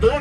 2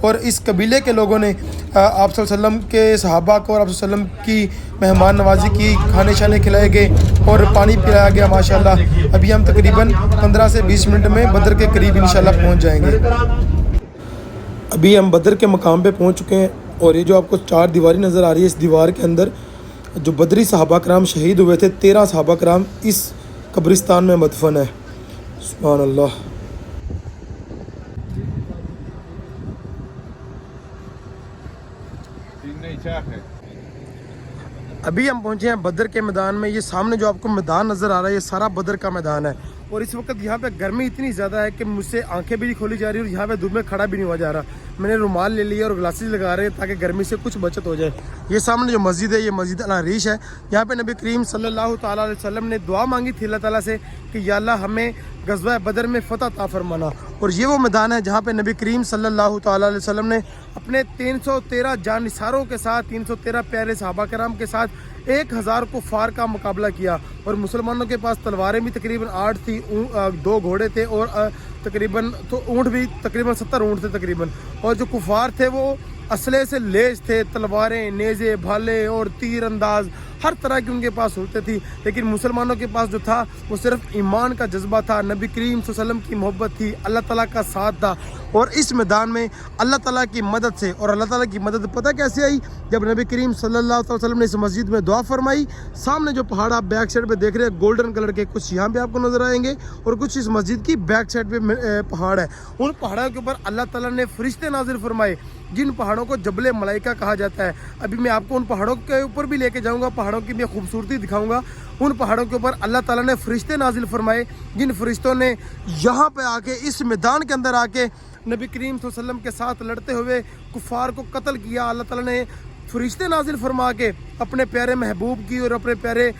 اور اس قبیلے کے لوگوں نے آپ صلی اللہ علیہ وسلم کے صحابہ کو اور آپ صلی اللہ علیہ وسلم کی مہمان نوازی کی، کھانے شانے کھلائے گئے اور پانی پلایا گیا ماشاءاللہ۔ ابھی ہم تقریباً 15 سے 20 منٹ میں بدر کے قریب انشاءاللہ پہنچ جائیں گے۔ ابھی ہم بدر کے مقام پہ پہنچ چکے ہیں اور یہ جو آپ کو 4 دیواری نظر آ رہی ہے، اس دیوار کے اندر جو بدری صحابہ کرام شہید ہوئے تھے 13 صحابہ کرام اس قبرستان میں مدفن ہے۔ سبحان اللہ۔ ابھی ہم پہنچے ہیں بدر کے میدان میں۔ یہ سامنے جو آپ کو میدان نظر آ رہا ہے یہ سارا بدر کا میدان ہے، اور اس وقت یہاں پہ گرمی اتنی زیادہ ہے کہ مجھ سے آنکھیں بھی نہیں کھولی جا رہی اور یہاں پہ دھوپ میں کھڑا بھی نہیں ہوا جا رہا۔ میں نے رومال لے لیا اور گلاسز لگا رہے ہیں تاکہ گرمی سے کچھ بچت ہو جائے۔ یہ سامنے جو مسجد ہے یہ مسجد العریش ہے۔ یہاں پہ نبی کریم صلی اللہ تعالیٰ علیہ وسلم نے دعا مانگی تھی اللہ تعالیٰ سے کہ یا اللہ ہمیں غزوہ بدر میں فتح عطا فرمانا، اور یہ وہ میدان ہے جہاں پہ نبی کریم صلی اللہ تعالیٰ علیہ وسلم نے اپنے 313 جانثاروں کے ساتھ 313 پیارے صحابہ کرام کے ساتھ 1000 کفار کا مقابلہ کیا، اور مسلمانوں کے پاس تلواریں بھی تقریباً 8 تھی، 2 گھوڑے تھے اور تقریباً تو اونٹ بھی تقریباً 70 اونٹ تھے تقریباً، اور جو کفار تھے وہ اسلحے سے لیس تھے، تلواریں، نیزے، بھالے اور تیر انداز ہر طرح کی ان کے پاس ہوتے تھی، لیکن مسلمانوں کے پاس جو تھا وہ صرف ایمان کا جذبہ تھا، نبی کریم صلی اللہ علیہ وسلم کی محبت تھی، اللہ تعالیٰ کا ساتھ تھا۔ اور اس میدان میں اللہ تعالیٰ کی مدد سے، اور اللہ تعالیٰ کی مدد پتہ کیسے آئی؟ جب نبی کریم صلی اللہ علیہ وسلم نے اس مسجد میں دعا فرمائی، سامنے جو پہاڑ آپ بیک سائڈ پہ دیکھ رہے ہیں گولڈن کلر کے، کچھ یہاں پہ آپ کو نظر آئیں گے اور کچھ اس مسجد کی بیک سائڈ پہ پہاڑ ہے۔ ان پہاڑوں کے اوپر اللہ تعالیٰ نے فرشتے نازل فرمائے، جن پہاڑوں کو جبل ملائکہ کہا جاتا ہے۔ ابھی میں آپ کو ان پہاڑوں کے اوپر بھی لے کے جاؤں گا، پہاڑوں کی میں خوبصورتی دکھاؤں گا۔ ان پہاڑوں کے اوپر اللہ تعالیٰ نے فرشتے نازل فرمائے، جن فرشتوں نے یہاں پہ آ کے اس میدان کے اندر آ کے نبی کریم صلی اللہ علیہ وسلم کے ساتھ لڑتے ہوئے کفار کو قتل کیا۔ اللہ تعالیٰ نے فرشتے نازل فرما کے اپنے پیارے محبوب کی اور اپنے پیارے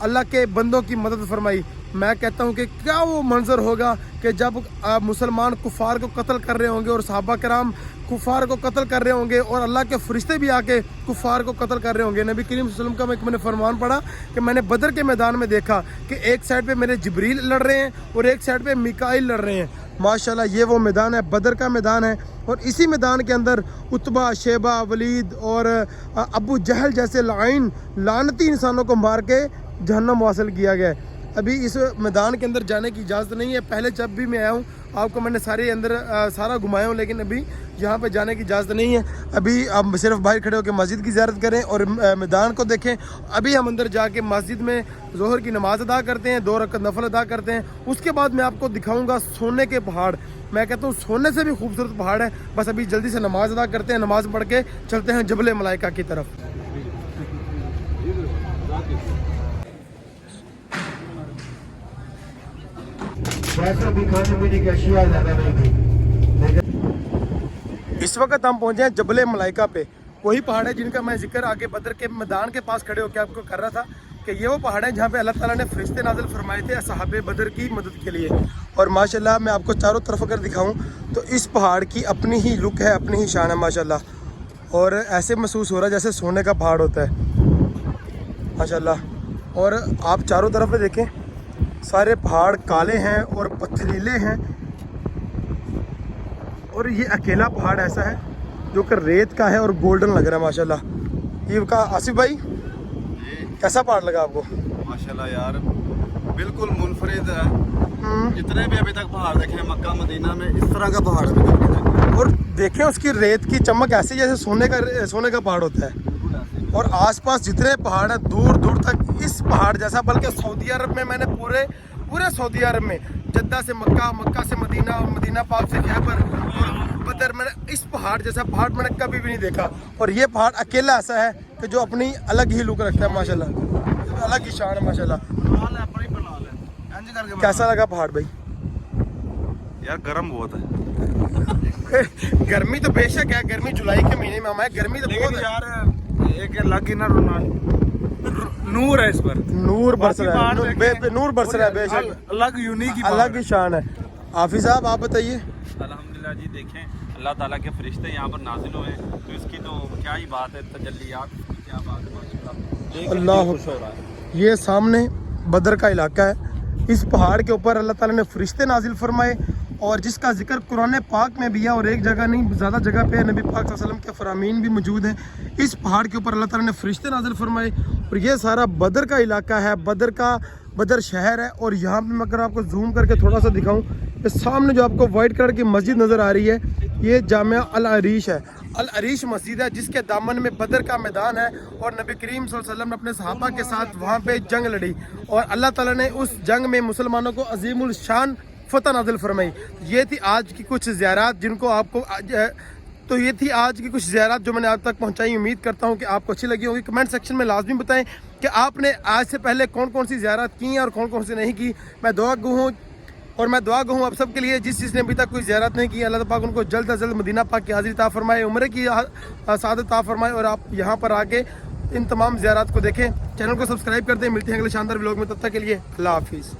اللہ کے بندوں کی مدد فرمائی۔ میں کہتا ہوں کہ کیا وہ منظر ہوگا کہ جب مسلمان کفار کو قتل کر رہے ہوں گے اور صحابہ کرام کفار کو قتل کر رہے ہوں گے اور اللہ کے فرشتے بھی آ کے کفار کو قتل کر رہے ہوں گے۔ نبی کریم صلی اللہ علیہ وسلم کا میں نے فرمان پڑھا کہ میں نے بدر کے میدان میں دیکھا کہ ایک سائڈ پہ میرے جبریل لڑ رہے ہیں اور ایک سائڈ پہ میکائیل لڑ رہے ہیں۔ ماشاءاللہ یہ وہ میدان ہے، بدر کا میدان ہے، اور اسی میدان کے اندر عتبہ، شیبہ، ولید اور ابو جہل جیسے لعنتی انسانوں کو مار کے جہنم واصل کیا گیا ہے۔ ابھی اس میدان کے اندر جانے کی اجازت نہیں ہے۔ پہلے جب بھی میں آیا ہوں آپ کو میں نے سارا گھمایا ہوں، لیکن ابھی یہاں پہ جانے کی اجازت نہیں ہے۔ ابھی آپ صرف باہر کھڑے ہو کے مسجد کی زیارت کریں اور میدان کو دیکھیں۔ ابھی ہم اندر جا کے مسجد میں ظہر کی نماز ادا کرتے ہیں، 2 رکعت نفل ادا کرتے ہیں۔ اس کے بعد میں آپ کو دکھاؤں گا سونے کے پہاڑ۔ میں کہتا ہوں سونے سے بھی خوبصورت پہاڑ ہے۔ بس ابھی جلدی سے نماز ادا کرتے ہیں، نماز پڑھ کے چلتے ہیں جبل ملائکہ کی طرف۔ ویسے بھی کھانے پینے کی اشیاء زیادہ نہیں تھی۔ اس وقت ہم پہنچے ہیں جبل ملائکہ پہ، وہی پہاڑ ہے جن کا میں ذکر آگے بدر کے میدان کے پاس کھڑے ہو کے آپ کو کر رہا تھا کہ یہ وہ پہاڑ ہیں جہاں پہ اللہ تعالیٰ نے فرشتے نازل فرمائے تھے اصحاب بدر کی مدد کے لیے۔ اور ماشاءاللہ میں آپ کو چاروں طرف اگر دکھاؤں تو اس پہاڑ کی اپنی ہی لک ہے، اپنی ہی شان ہے ماشاءاللہ، اور ایسے محسوس ہو رہا ہے جیسے سونے کا پہاڑ ہوتا ہے ماشاءاللہ۔ اور آپ چاروں طرف پہ دیکھیں سارے پہاڑ کالے ہیں اور پتھریلے ہیں، اور یہ اکیلا پہاڑ ایسا ہے جو کہ ریت کا ہے اور گولڈن لگ رہا ہے ماشاءاللہ۔ یہ کا آصف بھائی کیسا پہاڑ لگا آپ کو؟ ماشاءاللہ یار بالکل منفرد ہے، جتنے بھی ابھی تک پہاڑ دیکھے ہیں مکہ مدینہ میں اس طرح کا پہاڑ ابھی تک نہیں دیکھا۔ اور دیکھیں اس کی ریت کی چمک ایسی جیسے سونے کا پہاڑ ہوتا ہے، اور آس پاس جتنے پہاڑ ہیں دور دور تک اس پہاڑ جیسا، بلکہ سعودی عرب میں میں نے پورے سعودی عرب میں جدہ سے مکہ، مکہ سے مدینہ اور مدینہ پاک سے خیبر اور بدر، میں نے اس پہاڑ جیسا پہاڑ میں نے کبھی بھی نہیں دیکھا۔ اور یہ پہاڑ اکیلا ایسا ہے کہ جو اپنی الگ ہی لک رکھتا ہے ماشاءاللہ، الگ ہی شان ہے ماشاءاللہ۔ کیسا لگا پہاڑ بھائی؟ یار گرم بہت ہے، گرمی تو بے شک ہے، گرمی جولائی کے مہینے میں ہمارے گرمی تو بہت ہے یار ایک الگ ہی نور ہے اس پر، نور برس رہا ہے، نور برس رہا ہے بے شک، الگ یونیک الگ ہی شان ہے۔ حافظ صاحب آپ بتائیے۔ الحمدللہ جی، دیکھیں اللہ تعالیٰ کے فرشتے یہاں پر نازل ہوئے ہیں تو اس کی تو کیا ہی بات ہے، تجلیات کی کیا بات ہے ماشاءاللہ، اللہ خوش ہو رہا ہے۔ یہ سامنے بدر کا علاقہ ہے، اس پہاڑ کے اوپر اللہ تعالیٰ نے فرشتے نازل فرمائے اور جس کا ذکر قرآن پاک میں بھی ہے، اور ایک جگہ نہیں زیادہ جگہ پہ نبی پاک صلی اللہ علیہ وسلم کے فرامین بھی موجود ہیں۔ اس پہاڑ کے اوپر اللہ تعالیٰ نے فرشتے نازل فرمائے، اور یہ سارا بدر کا علاقہ ہے، بدر شہر ہے۔ اور یہاں پہ میں اگر آپ کو زوم کر کے تھوڑا سا دکھاؤں، یہ سامنے جو آپ کو وائٹ کلر کی مسجد نظر آ رہی ہے، یہ جامعہ العریش ہے۔ العریش مسجد ہے جس کے دامن میں بدر کا میدان ہے، اور نبی کریم صلی اللہ علیہ وسلم نے اپنے صحابہ کے ساتھ وہاں پہ جنگ لڑی، اور اللہ تعالیٰ نے اس جنگ میں مسلمانوں کو عظیم الشان فتح نازل فرمائی۔ یہ تھی آج کی کچھ زیارات جن کو آپ کو تو یہ تھی آج کی کچھ زیارات جو میں نے آپ تک پہنچائی۔ امید کرتا ہوں کہ آپ کو اچھی لگی ہوگی۔ کمنٹ سیکشن میں لازمی بتائیں کہ آپ نے آج سے پہلے کون کون سی زیارات کی ہیں اور کون کون سی نہیں کی۔ میں دعا گو ہوں آپ سب کے لیے، جس نے ابھی تک کوئی زیارت نہیں کی، اللہ پاک ان کو جلد از جلد مدینہ پاک کی حاضری عطا فرمائے، عمرے کی سعادت عطا فرمائے، اور آپ یہاں پر آ کے ان تمام زیارات کو دیکھیں۔ چینل کو سبسکرائب کر دیں۔ ملتے ہیں اگلے شاندار ولاگ میں، تب تک کے لیے اللہ حافظ۔